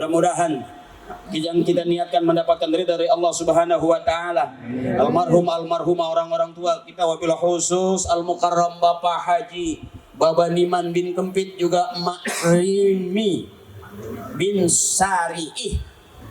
Mudah-mudahan yang kita niatkan mendapatkan ridha dari Allah Subhanahu wa taala. Almarhumah orang-orang tua kita, wabil khusus al-mukarram Bapak Haji Baba Niman bin Kempit, juga Mak Rimi bin Sariih,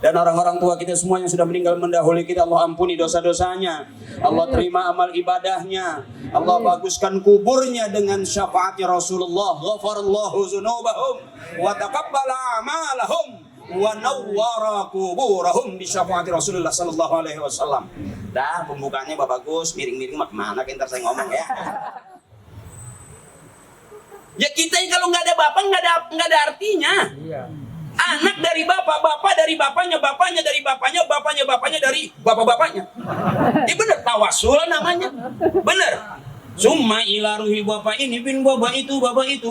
dan orang-orang tua kita semua yang sudah meninggal mendahului kita. Allah ampuni dosa-dosanya, Allah terima amal ibadahnya, Allah baguskan kuburnya dengan syafaatnya Rasulullah. Ghafarallahu dzunubahum wa taqabbala a'malahum wa nawwara kuburahum bi syafaati Rasulullah sallallahu alaihi wasallam. Dah pembukanya Bapak Gus, miring-miring mah kemana, ntar saya ngomong ya. Ya kita kalau nggak ada bapak nggak ada artinya. Iya. Anak dari bapak, bapak dari bapaknya, bapaknya dari bapaknya, bapaknya dari bapak-bapaknya. Ini bener tawasul namanya. Bener. Summa ila ruhi bapak ini bin bapak itu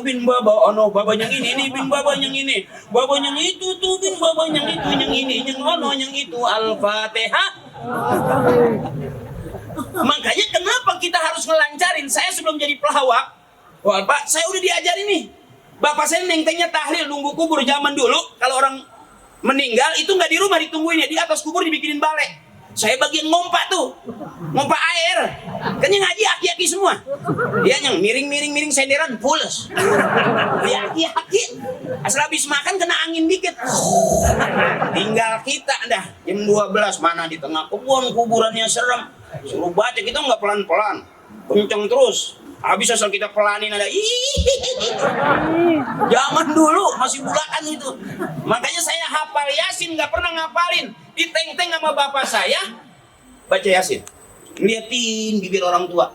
bin bapak ono bapak yang ini bin bapak yang ini, bapak yang itu tuh bin bapak yang itu yang ini yang ono yang itu. Al-Fatihah. Makanya kenapa kita harus ngelancarin? Saya sebelum jadi pelawak, wah Pak, saya udah diajarin nih. Bapak saya nengtengnya tahlil nunggu kubur zaman dulu. Kalau orang meninggal itu nggak di rumah ditungguin ya, di atas kubur dibikinin balai. Saya bagian ngompak tuh, ngompak air. Kan yang ngaji aki-aki semua. Dia yang miring senderan pules. Ya aki-aki. Asal habis makan kena angin dikit. Tinggal kita dah jam 12 mana di tengah kebun, kuburannya serem. Suruh baca kita nggak pelan-pelan, kenceng terus. Habis asal kita pelanin ada zaman dulu masih bulakan itu. Makanya saya hafal Yasin, nggak pernah ngapalin. Diteng-teng sama bapak saya baca Yasin, ngeliatin bibir orang tua.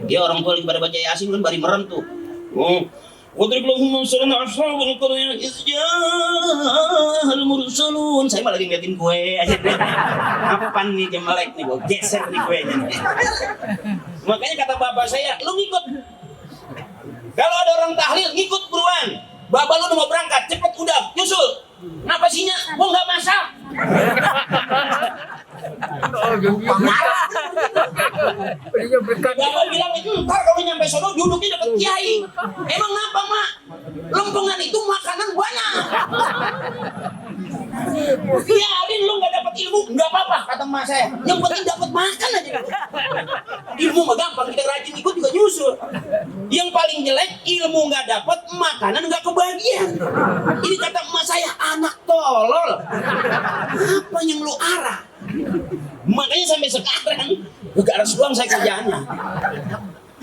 Ya orang tua lagi pada baca Yasin kan bari merem tuh. Saya malah lagi ngeliatin kue aja. Apaan nih jam melek nih, gue geser nih kuenya. Makanya kata bapak saya, lu ngikut. Kalau ada orang tahlil, ngikut buruan. Bapak lu udah mau berangkat, cepet udah, nyusul. Ngapa sihnya? Gua nggak masak. Bapak bilang, ntar kalau nyampe sono duduknya deket kiai. Emang ngapa mak? Lempengan itu makanan banyak. Biarin lu nggak dapat ilmu, nggak apa-apa kata emak saya. Yang penting dapat makan aja. Ilmu mah gampang, kita rajin ikut juga nyusul. Yang paling jelek ilmu nggak dapat, makanan nggak kebagian. Ini kata emak saya, anak tolol. Apa yang lu arah? Makanya sampai sekarang begaras doang saya kerjaannya.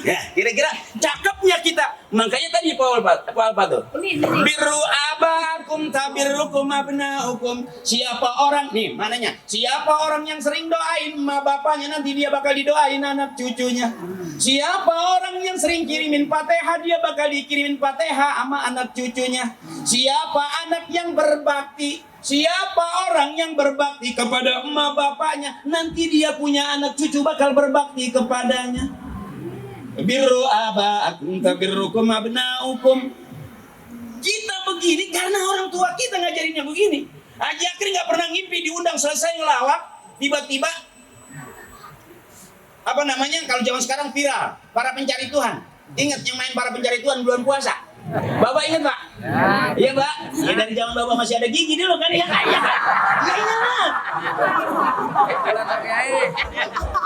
Ya, kira-kira cakepnya kita. Makanya tadi apa tuh? Birru abakum tabirrukum abnaukum. Siapa orang nih mananya? Siapa orang yang sering doain emak bapaknya, nanti dia bakal didoain anak cucunya. Siapa orang yang sering kirimin Fatihah, dia bakal dikirimin Fatihah sama anak cucunya. Siapa anak yang berbakti, siapa orang yang berbakti kepada emak bapaknya, nanti dia punya anak cucu bakal berbakti kepadanya. Birru abaakum tabirrukum abnaukum. Kita begini karena orang tua kita ngajarinnya begini. Haji Akri nggak pernah ngimpi diundang selesai ngelawak, tiba-tiba apa namanya kalau zaman sekarang viral, para pencari Tuhan. Ingat yang main para pencari Tuhan bulan puasa? Bapak ingat Pak? Iya Pak. Ya dari zaman Bapak masih ada gigi dulu kan ya?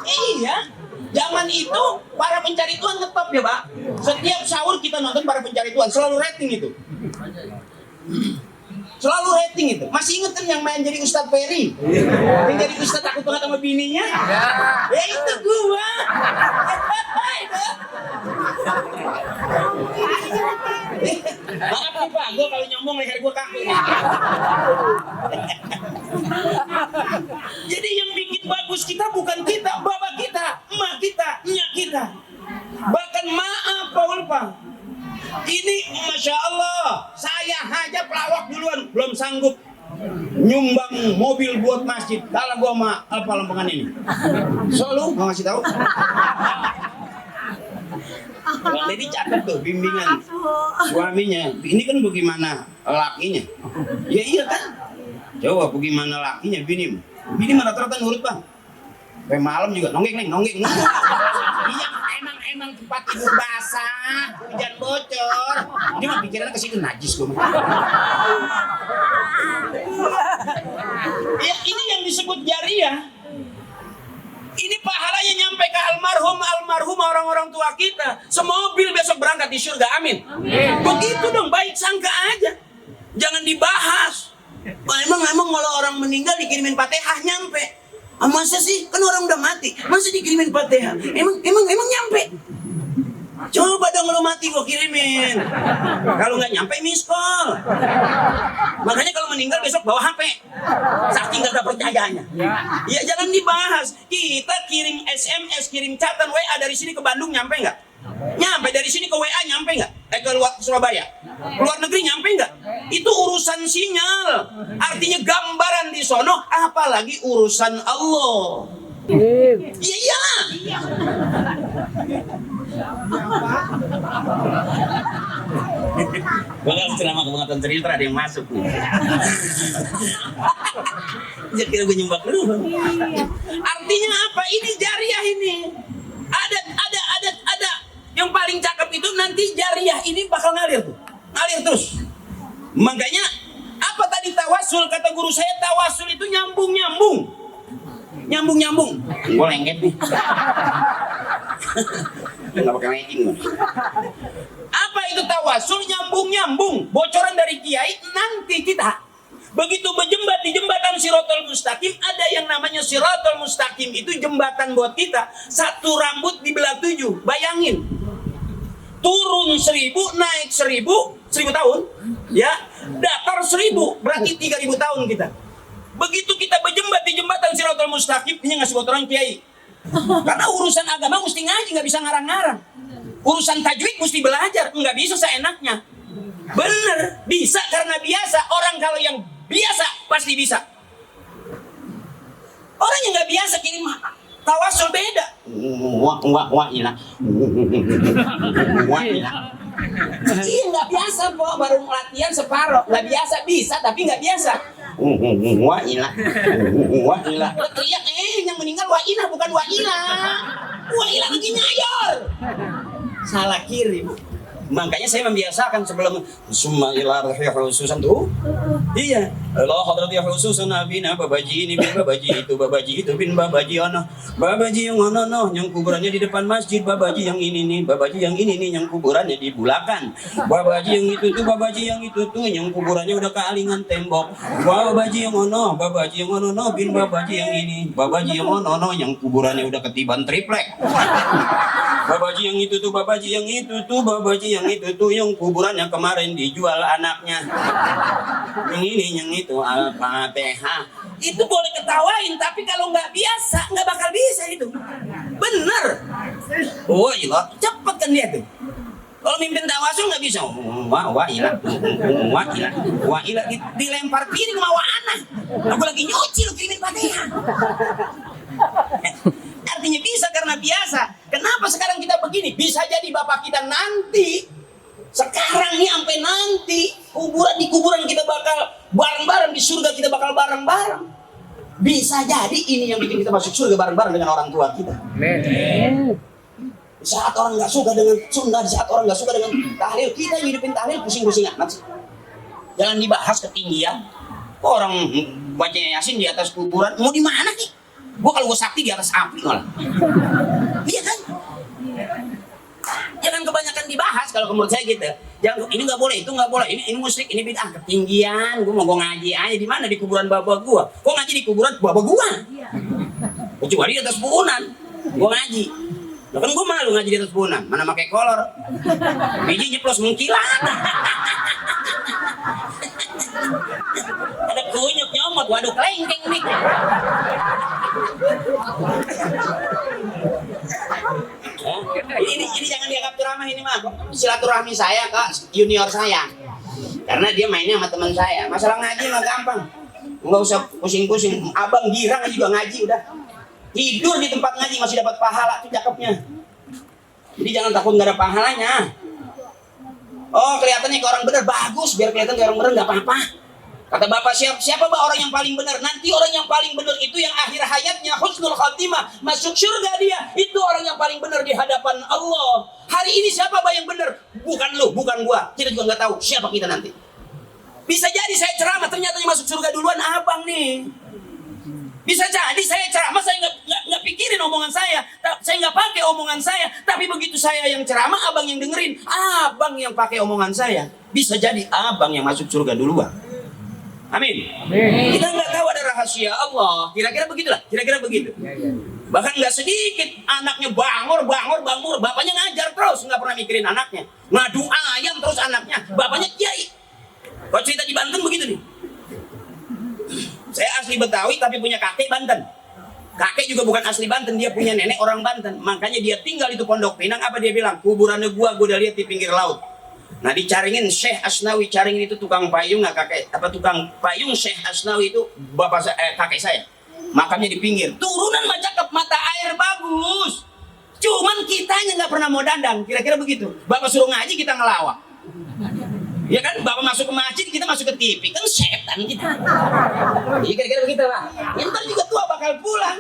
Iya. Zaman itu para pencari Tuhan ngetop ya Pak. Setiap sahur kita nonton para pencari Tuhan, selalu rating itu. Selalu rating itu. Masih inget kan yang main jadi Ustadz Ferry? Yang jadi Ustadz takut banget sama bininya? Ya itu gua. Maaf nih Pak, gua kalau nyombong leher gua kaku. Jadi yang bikin bagus kita bukan kita, bapak kita, emak kita, nyak kita. Bahkan maaf Pak Ulfa, ini Masya Allah, saya aja pelawak duluan, belum sanggup nyumbang mobil buat masjid. Kalau gua sama apa lempengan ini, selalu mau ngasih tahu. Jadi cakep tuh bimbingan suaminya. Ini kan bagaimana lakinya? Ya iya kan. Coba bagaimana lakinya bini mana rata-rata nurut Bang. Sampai malam juga nonggeng. Iya emang tempat tidur basah, hujan bocor. Ini mah pikirannya ke situ najis gua. Ya, ini yang disebut jariah. Ini pahalanya nyampe ke almarhum orang-orang tua kita. Semobil besok berangkat di surga, amin. Begitu dong, baik sangka aja. Jangan dibahas. Emang kalau orang meninggal dikirimin Fatihah nyampe. Masa sih? Kan orang udah mati. Masa dikirimin Fatihah? Emang nyampe? Coba dong lu mati gua kirimin. Kalau nggak nyampe miss call. Makanya kalau meninggal besok bawa HP. Saking nggak percayanya. Ya jangan dibahas. Kita kirim SMS, kirim catatan WA dari sini ke Bandung nyampe nggak? Nyampe. Dari sini ke WA nyampe nggak? Ke luar Surabaya. Luar negeri nyampe nggak? Itu urusan sinyal. Artinya gambaran di sono. Apalagi urusan Allah. Iya. Bakal selama kebangatan cerita ada yang masuk nih. Jadi kira gue nyembak lu. Artinya apa? Ini jariah ini. Ada. Yang paling cakep itu nanti jariah ini bakal ngalir tuh. Ngalir terus. Makanya apa tadi tawasul? Kata guru saya tawasul itu nyambung-nyambung. Gue lengket nih. Nggak pakai making. Apa itu tawasul? Nyambung. Bocoran dari kiai nanti kita begitu berjembat di jembatan Shiratal Mustaqim, ada yang namanya Shiratal Mustaqim, itu jembatan buat kita. Satu rambut dibelah 7. Bayangin. Turun 1000, naik 1000 tahun, ya. Datar 1000, berarti 3000 tahun kita. Begitu kita berjembat di jembatan Shiratal Mustaqim, ini ngasih bocoran kiai. Karena urusan agama mesti ngaji, nggak bisa ngarang-ngarang. Urusan tajwid mesti belajar, nggak bisa seenaknya. Bener, bisa karena biasa. Orang kalau yang biasa pasti bisa. Orang yang nggak biasa kirim tawasul beda. Wah ilah. Iya nggak biasa kok, baru latihan separoh. Nggak biasa, bisa tapi nggak biasa. Wah ilah. Teriak yang meninggal wah ilah bukan wah ilah. Wah ilah lagi nyayur. Salah kirim. Makanya saya membiasakan sebelum summa ila rahi khususan tuh. Iya. Allah hadrati khususan nabina babaji ini bin babaji itu bin babaji ono. Babaji yang ono yang kuburannya di depan masjid, babaji yang ini nih, babaji yang ini nih yang kuburannya di bulakan. Babaji yang itu tuh, babaji yang itu tuh yang kuburannya udah kealingan tembok. Babaji yang ono bin babaji yang ini, babaji yang ono yang kuburannya udah ketiban triplek. Babaji yang itu tuh, babaji yang itu tuh, babaji yang itu tuh yang kuburannya kemarin dijual anaknya. Yang ini, yang itu, Al-Fatihah. Itu boleh ketawain, tapi kalau nggak biasa, nggak bakal bisa itu. Bener. Oh iya, cepet kan dia tuh. Kalau mimpin tawasul nggak bisa. Wah ilah, dilempar piring sama anak. Aku lagi nyuci lu kirimin Fatihah. Artinya bisa karena biasa. Kenapa sekarang kita begini? Bisa jadi bapak kita nanti, sekarang nih sampai nanti di kuburan kita bakal bareng-bareng, di surga kita bakal bareng-bareng. Bisa jadi ini yang bikin kita masuk surga bareng-bareng dengan orang tua kita. Amen. Saat orang nggak suka dengan sunnah, saat orang nggak suka dengan tahlil, kita hidupin tahlil pusing-pusing amat sih. Jangan dibahas ketinggian. Orang baca Yasin di atas kuburan, mau di mana nih? Gua kalau gua sakti di atas api malah. Iya kan? Jangan kebanyakan dibahas kalau menurut saya gitu. Jangan ini nggak boleh, itu nggak boleh, ini musyrik, ini bid'ah, ketinggian. Gua mau ngaji aja di mana, di kuburan bapak gua. Gua ngaji di kuburan bapak gua. Kecuali di atas punan, gua ngaji. Loh kan gua malu ngaji di atas punan, mana pakai kolor. Biji nyeplos mengkilat. Ada kunyuk nyomot, waduh kelengkeng nih. Ini jangan dianggap ceramah, ini mah silaturahmi saya ke junior saya. Karena dia mainnya sama teman saya. Masalah ngaji mah gampang. Enggak usah pusing-pusing. Abang girang juga ngaji udah. Tidur di tempat ngaji masih dapat pahala, itu cakepnya. Jadi jangan takut nggak ada pahalanya. Oh kelihatannya ke orang benar, bagus, biar kelihatan ke orang benar nggak apa-apa. Kata bapak, siapa orang yang paling benar? Nanti orang yang paling benar itu yang akhir hayatnya husnul khatimah, masuk surga dia. Itu orang yang paling benar di hadapan Allah. Hari ini siapa yang benar? Bukan lu, bukan gua. Kita juga nggak tahu siapa kita nanti. Bisa jadi saya ceramah ternyata yang masuk surga duluan abang nih. Bisa jadi saya ceramah, saya nggak pikirin omongan saya nggak pakai omongan saya, tapi begitu saya yang ceramah, abang yang dengerin, abang yang pakai omongan saya. Bisa jadi abang yang masuk surga duluan. Amin. Amin. Kita nggak tahu ada rahasia Allah. Kira-kira begitulah. Kira-kira begitu. Bahkan nggak sedikit anaknya bangor, bapaknya ngajar terus, nggak pernah mikirin anaknya. Ngadu ayam terus anaknya, bapaknya kiai. Kalau cerita di Banten begitu nih. Saya asli Betawi tapi punya kakek Banten. Kakek juga bukan asli Banten, dia punya nenek orang Banten. Makanya dia tinggal itu Pondok Pinang. Apa dia bilang? Kuburannya gua udah lihat di pinggir laut. Nah di Caringin Syekh Asnawi, Caringin itu tukang payung, nggak kakek apa tukang payung Syekh Asnawi itu kakek saya. Makamnya di pinggir. Turunan mah cakep, mata air bagus. Cuman kitanya nggak pernah mau dandang. Kira-kira begitu. Bapak suruh ngaji kita ngelawak. Ya kan, bapak masuk ke masjid, kita masuk ke TV, kan setan kita. Iya kira-kira begitu lah. Ya, ntar juga tua bakal pulang.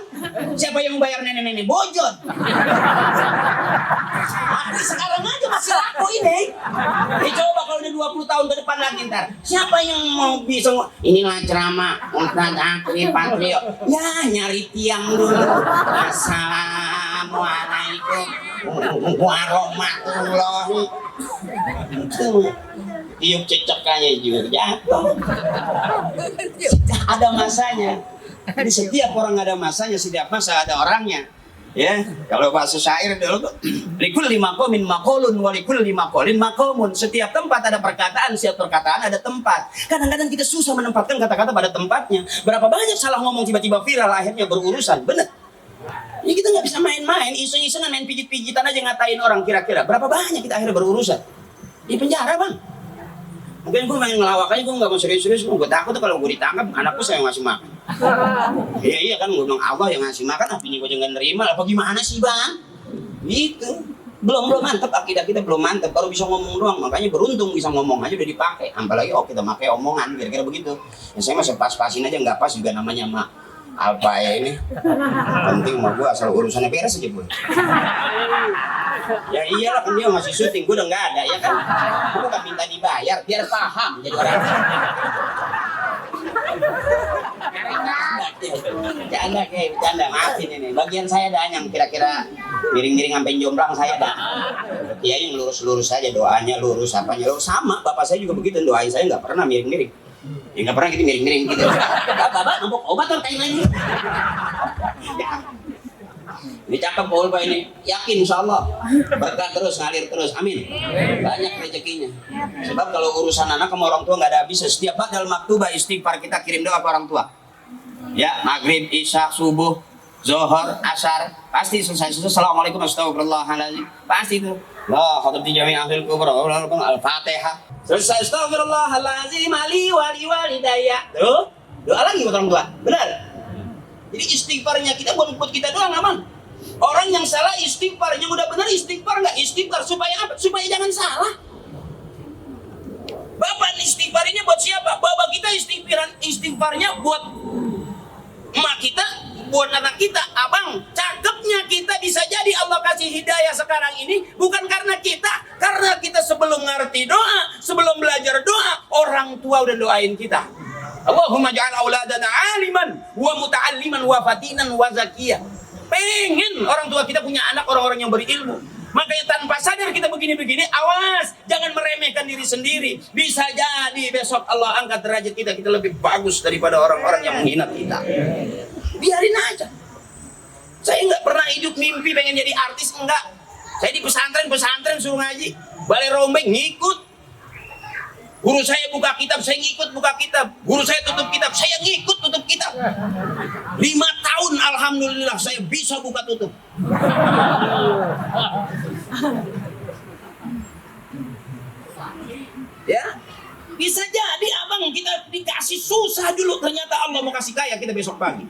Siapa yang membayar nenek-nenek bojot? Aku sekarang aja masih laku ini. Ya coba kalau udah 20 tahun ke depan lagi ntar. Siapa yang mau bisa inilah ceramah Ustaz Akli Patrio. Ya nyari tiang dulu. Assalamualaikum warahmatullahi. Tiup cecekannya juga jatuh. Ada masanya. Jadi setiap orang ada masanya, setiap masa ada orangnya. Ya, kalau bahasa syair dulu, likul lima komin makolun, walikul lima kolin makomun. Setiap tempat ada perkataan, setiap perkataan ada tempat. Kadang-kadang kita susah menempatkan kata-kata pada tempatnya. Berapa banyak salah ngomong tiba-tiba viral, akhirnya berurusan. Bener. Ya kita nggak bisa main-main, iseng-isengan main pijit-pijitan aja ngatain orang kira-kira. Berapa banyak kita akhirnya berurusan di penjara, Bang. Mungkin gue main ngelawak aja, gue gak mau serius-serius. Gue takut tuh kalau gue ditangkap, anakku saya yang ngasih makan. Iya kan, gue bilang Allah yang ngasih makan, tapi ini gue jangan nerima. Apa gimana sih bang? Gitu. Belum mantep, akidah kita belum mantep. Baru bisa ngomong doang, makanya beruntung bisa ngomong aja udah dipakai. Apalagi kita pakai omongan, kira-kira begitu. Ya saya masih pas-pasin aja, nggak pas juga namanya mak. Apa ya ini? Penting mau gue asal urusannya beres aja gue. Ya iyalah kan dia masih syuting, gue udah nggak ada ya kan. Gue kan minta dibayar biar paham jadi orang. Bercanda, maafin ini. Bagian saya ada yang kira-kira miring-miring sampai jomblang saya ada. Ya yang lurus-lurus saja doanya lurus apanya lurus sama. Bapak saya juga begitu, doain saya nggak pernah miring-miring. Ya nggak pernah gitu miring-miring gitu. Bapak nombok obat atau kain lagi. Ini cakep Paul Pak ini, yakin insya Allah berkah terus, ngalir terus, amin. Banyak rezekinya. Sebab kalau urusan anak sama orang tua nggak ada habisnya. Setiap badal maktubah istighfar kita kirim doa ke orang tua. Ya maghrib, isya, subuh, zohor, asar, pasti selesai. Assalamualaikum astagfirullahaladzim. Pasti itu. La hadrati jami' ahlil kubra al-fatihah. Selesai astagfirullahaladzim ali wali walidayya. Tuh, doa lagi buat orang tua. Benar. Jadi istighfarnya kita bukan buat kita doang, aman. Orang yang salah istighfar, yang udah benar istighfar nggak istighfar supaya apa? Supaya jangan salah. Bapak istighfar ini buat siapa? Bapak kita istighfarnya buat emak kita, buat anak kita. Abang, cakepnya kita bisa jadi Allah kasih hidayah sekarang ini bukan karena kita sebelum ngerti doa, sebelum belajar doa, orang tua udah doain kita. Allahumma ja'al auladana aliman wa muta'alliman wa fatinan wa zakiyah. Pengen orang tua kita punya anak orang-orang yang berilmu. Makanya tanpa sadar kita begini-begini, awas, jangan meremehkan diri sendiri. Bisa jadi besok Allah angkat derajat kita lebih bagus daripada orang-orang yang menghina kita. Biarin aja. Saya nggak pernah hidup mimpi pengen jadi artis, enggak. Saya di pesantren suruh ngaji, balai rombeng ngikut. Guru saya buka kitab, saya ngikut buka kitab. Guru saya tutup kitab, saya ngikut tutup kitab. 5 tahun alhamdulillah saya bisa buka tutup. Ya, bisa jadi abang kita dikasih susah dulu, ternyata Allah mau kasih kaya kita besok pagi.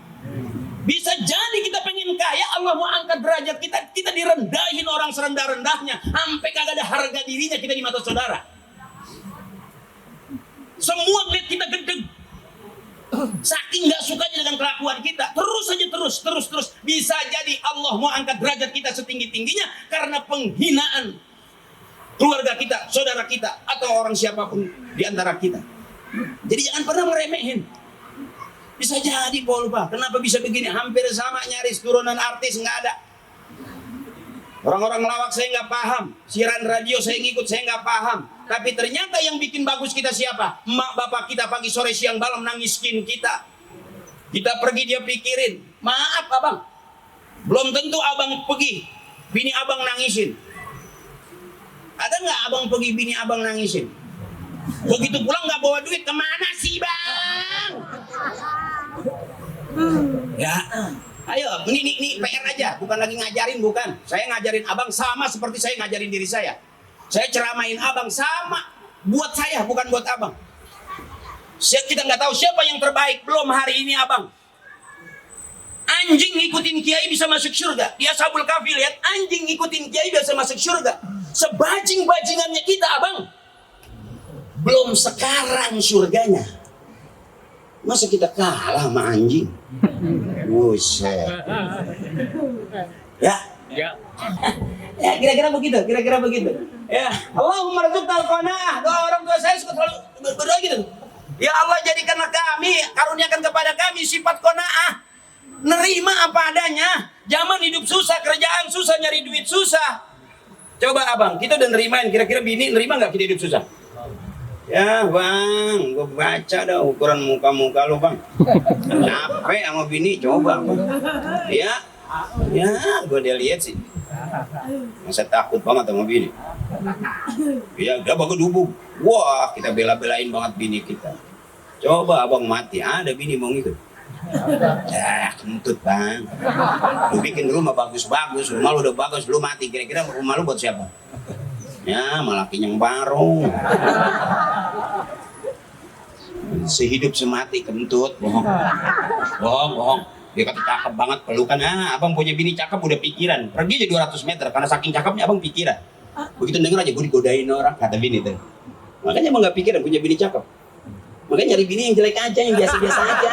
Bisa jadi kita pengen kaya, Allah mau angkat derajat kita direndahin orang serendah-rendahnya, sampai kagak ada harga dirinya kita di mata saudara. Semua lihat kita gedeg, saking nggak sukanya dengan kelakuan kita, terus aja terus. Bisa jadi Allah mau angkat derajat kita setinggi-tingginya karena penghinaan keluarga kita, saudara kita, atau orang siapapun di antara kita. Jadi jangan pernah meremehin. Bisa jadi Paul, Pak. Kenapa bisa begini? Hampir sama nyaris turunan artis nggak ada. Orang-orang ngelawak saya nggak paham. Siaran radio saya ngikut, saya nggak paham. Tapi ternyata yang bikin bagus kita siapa? Emak bapak kita pagi sore siang malam nangiskin kita. Kita pergi dia pikirin. Maaf abang. Belum tentu abang pergi, bini abang nangisin. Ada nggak abang pergi bini abang nangisin? Begitu pulang nggak bawa duit, kemana sih bang? Ya, ayo, ini PR aja, bukan lagi ngajarin, bukan. Saya ngajarin abang sama seperti saya ngajarin diri saya. Saya ceramain abang sama buat saya, bukan buat abang. Kita nggak tahu siapa yang terbaik belum hari ini abang. Anjing ngikutin kiai bisa masuk surga. Di Ashabul Kahfi lihat anjing ngikutin kiai bisa masuk surga. Sebajing-bajingannya kita abang, belum sekarang surganya. Masa kita kalah sama anjing? Buset. Ya. Ya. Ya kira-kira begitu. Ya, Allahumma rzuqnal qanaah. Doa orang tua saya suka selalu berdoa gitu. Ya Allah, jadikanlah kami, karuniakan kepada kami sifat qanaah. Nerima apa adanya. Zaman hidup susah, kerjaan susah, nyari duit susah. Coba abang, kita udah nerimain. Kira-kira bini nerima nggak kita hidup susah? Ya bang, gue baca dah ukuran muka-muka lo bang. Capek sama bini, coba bang. Ya, gue dia lihat sih. Masa takut banget sama bini. Ya udah bagus dubuk. Wah, kita bela-belain banget bini kita. Coba abang mati, ada bini mau ngikut. Ya, kentut bang. Lu bikin rumah bagus-bagus, rumah lu udah bagus, lu mati. Kira-kira rumah lu buat siapa? Ya, malah yang baru. Sehidup semati kentut, bohong. Dia kata cakep banget, pelukan. Abang punya bini cakep udah pikiran. Pergi aja 200 meter, karena saking cakepnya abang pikiran. Begitu denger aja, gue digodain orang, kata bini tuh. Makanya abang gak pikiran punya bini cakep. Makanya nyari bini yang jelek aja, yang biasa-biasa aja.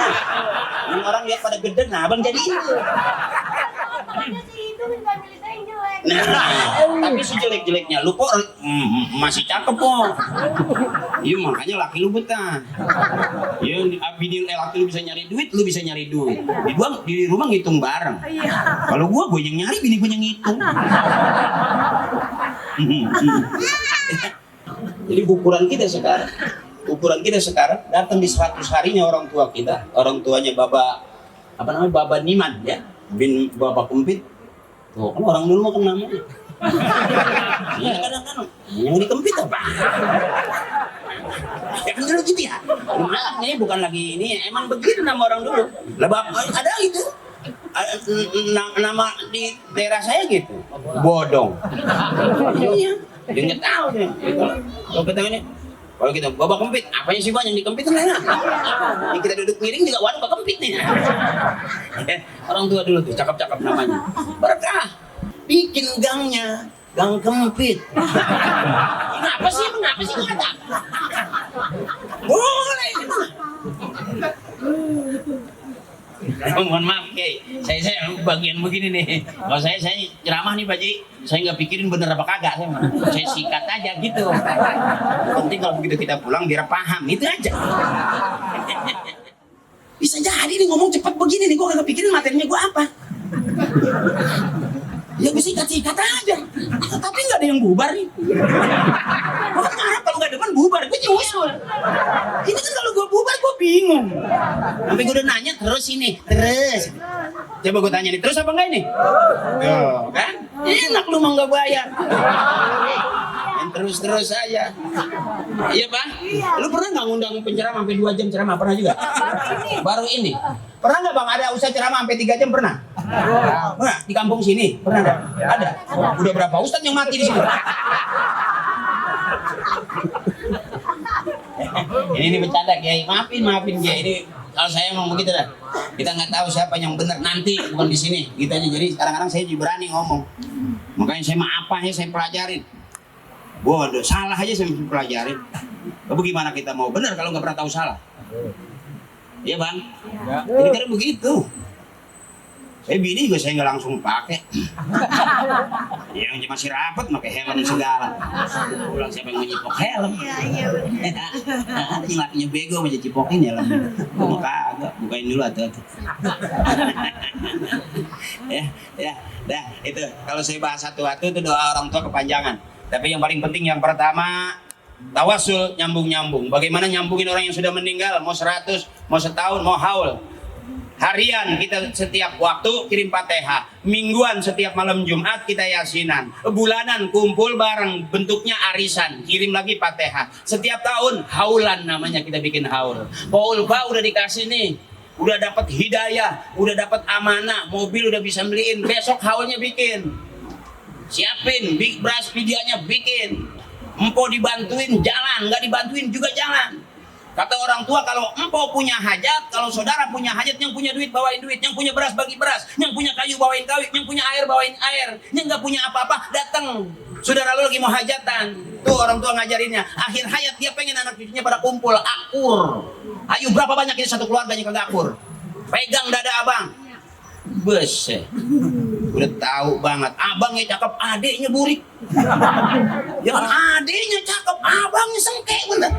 Yang orang lihat pada gede, nah abang jadi itu. Nah, tapi sejelek-jeleknya lu kok masih cakep kok. Iya makanya laki lu betah. Ya bini laki lu bisa nyari duit, lu bisa nyari duit. Di rumah ngitung bareng. Kalau gue yang nyari, bini gue yang ngitung. Jadi ukuran kita sekarang datang di 100 harinya orang tua kita, orang tuanya Baba Niman ya, bin Baba Kempit. Tuh, kan orang dulu makan namanya. Iya kadang-kadang yang dikempit apa? Ya kan dulu gitu ya. Maaf nih, bukan lagi ini, emang begitu nama orang dulu. Lah ada itu. Nama di daerah saya gitu. Bodong. Iya, dia nggak tahu deh. Kalau kita Baba Kempit, apanya sih bang yang dikempit lah? Yang kita duduk miring juga waduh kempit nih. Orang tua dulu tuh cakep-cakep namanya. Berkah, bikin gangnya, gang kempit. Kenapa sih kata? Boleh. Mohon maaf Kiai, saya bagian begini nih. Kalau saya ceramah nih Pak Ji, saya nggak pikirin bener apa kagak, saya sikat aja gitu. Penting kalau begitu kita pulang biar paham, itu aja. Bisa jadi nih ngomong cepat begini nih, gue nggak pikirin materinya gue apa. Ya gue sikat aja, tapi nggak ada yang bubar nih. Gue kan kalau nggak depan bubar, gue nyusul. Ini kan kalau gue bubar gue bingung. Sampai gue udah nanya terus. Coba gue tanya nih, terus apa enggak ini? Tuh, kan? Enak lu mau nggak bayar. Yang terus aja. Iya bang? Lu pernah nggak ngundang penceramah sampai 2 jam ceramah? Pernah juga? Baru ini. Pernah nggak bang ada usaha ceramah sampai 3 jam pernah? Pernah? Di kampung sini? Pernah nggak? Ada? Udah berapa ustadz yang mati di sini? Ini bercanda Kiai, maafin Kiai. Ini kalau saya emang begitu dah. Kita nggak tahu siapa yang benar nanti, bukan di sini. Gitu aja. Jadi kadang-kadang saya juga berani ngomong. Makanya saya saya pelajarin. Bodoh, salah aja saya pelajarin. Tapi gimana kita mau benar kalau nggak pernah tahu salah? Iya bang. Jadi kadang begitu. Saya bini juga saya nggak langsung pakai. Yang masih rapat pakai helm segala. Pulang siapa yang mau nyipok helm? Iya benar. Ada yang lakinya bego mau cipokin helm. Gua mau kagak, bukain dulu atau. Ya, dah itu. Kalau saya bahas satu-satu itu doa orang tua kepanjangan. Tapi yang paling penting yang pertama tawasul nyambung-nyambung. Bagaimana nyambungin orang yang sudah meninggal? Mau 100, mau setahun, mau haul. Harian kita setiap waktu kirim Fatihah, mingguan setiap malam Jumat kita yasinan, bulanan kumpul bareng bentuknya arisan, kirim lagi Fatihah. Setiap tahun haulan namanya kita bikin haul. Paul Pak udah dikasih nih, udah dapat hidayah, udah dapat amanah, mobil udah bisa beliin, besok haulnya bikin. Siapin, beras videonya bikin. Empo dibantuin jalan, nggak dibantuin juga jalan. Kata orang tua, kalau empau punya hajat, kalau saudara punya hajat, yang punya duit bawain duit, yang punya beras bagi beras, yang punya kayu bawain kayu, yang punya air bawain air, yang nggak punya apa-apa datang. Saudara lu lagi mau hajatan, tuh orang tua ngajarinnya. Akhir hayat dia pengen anak cucunya pada kumpul, akur. Ayo berapa banyak ini satu keluarganya kagak akur. Pegang dada abang. Bes, udah tahu banget. Abangnya cakep, adeknya burik. Jangan adeknya cakep, abangnya sengkek bener.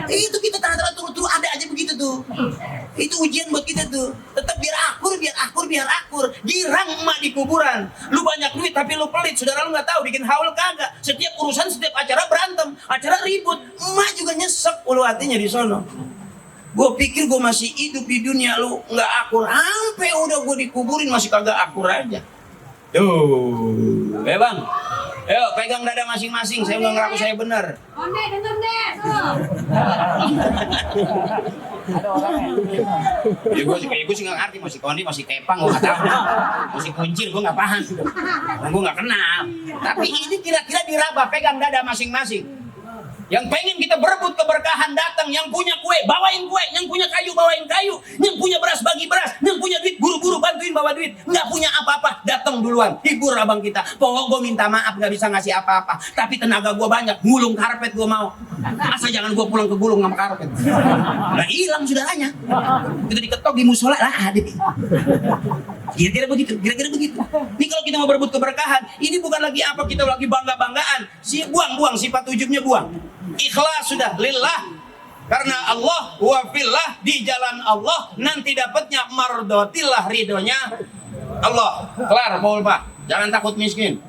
Itu kita tanda-tanda turut-turut ada aja begitu tuh. Itu ujian buat kita tuh. Tetap biar akur. Girang emak di kuburan. Lu banyak duit tapi lu pelit. Saudara lu nggak tahu bikin haul kagak. Setiap urusan, setiap acara berantem, acara ribut. Emak juga nyesek ulu hatinya di sono. Gue pikir gue masih hidup di dunia, lu nggak akur, sampai udah gue dikuburin masih kagak akur aja. Tuh, bang, ayo pegang dada masing-masing, saya nggak ngaku saya benar. Onde denger deh, tuh. Ya gue sih nggak ngerti, masih kondi, masih kepang, gue nggak tahu, masih kuncir, gue nggak paham, gue nggak kenal. Tapi ini kira-kira diraba, pegang dada masing-masing. Yang pengen kita berebut keberkahan datang, yang punya kue bawain kue, yang punya kayu bawain kayu, yang punya beras bagi beras, yang punya duit buru-buru bantuin bawa duit, nggak punya apa-apa datang duluan, hibur abang kita. Pokok gue minta maaf nggak bisa ngasih apa-apa, tapi tenaga gue banyak, gulung karpet gue mau. Asal jangan gue pulang ke gulung sama karpet. Nah hilang saudaranya, kita diketok di musola lah ada. Kira-kira begitu. Ini kalau kita mau berebut keberkahan, ini bukan lagi apa kita lagi bangga-banggaan, buang sifat ujubnya buang. Ikhlas sudah lillah, karena Allah wa fillah, di jalan Allah nanti dapatnya mardotillah, ridhonya Allah. Kelar Paul Pak, jangan takut miskin.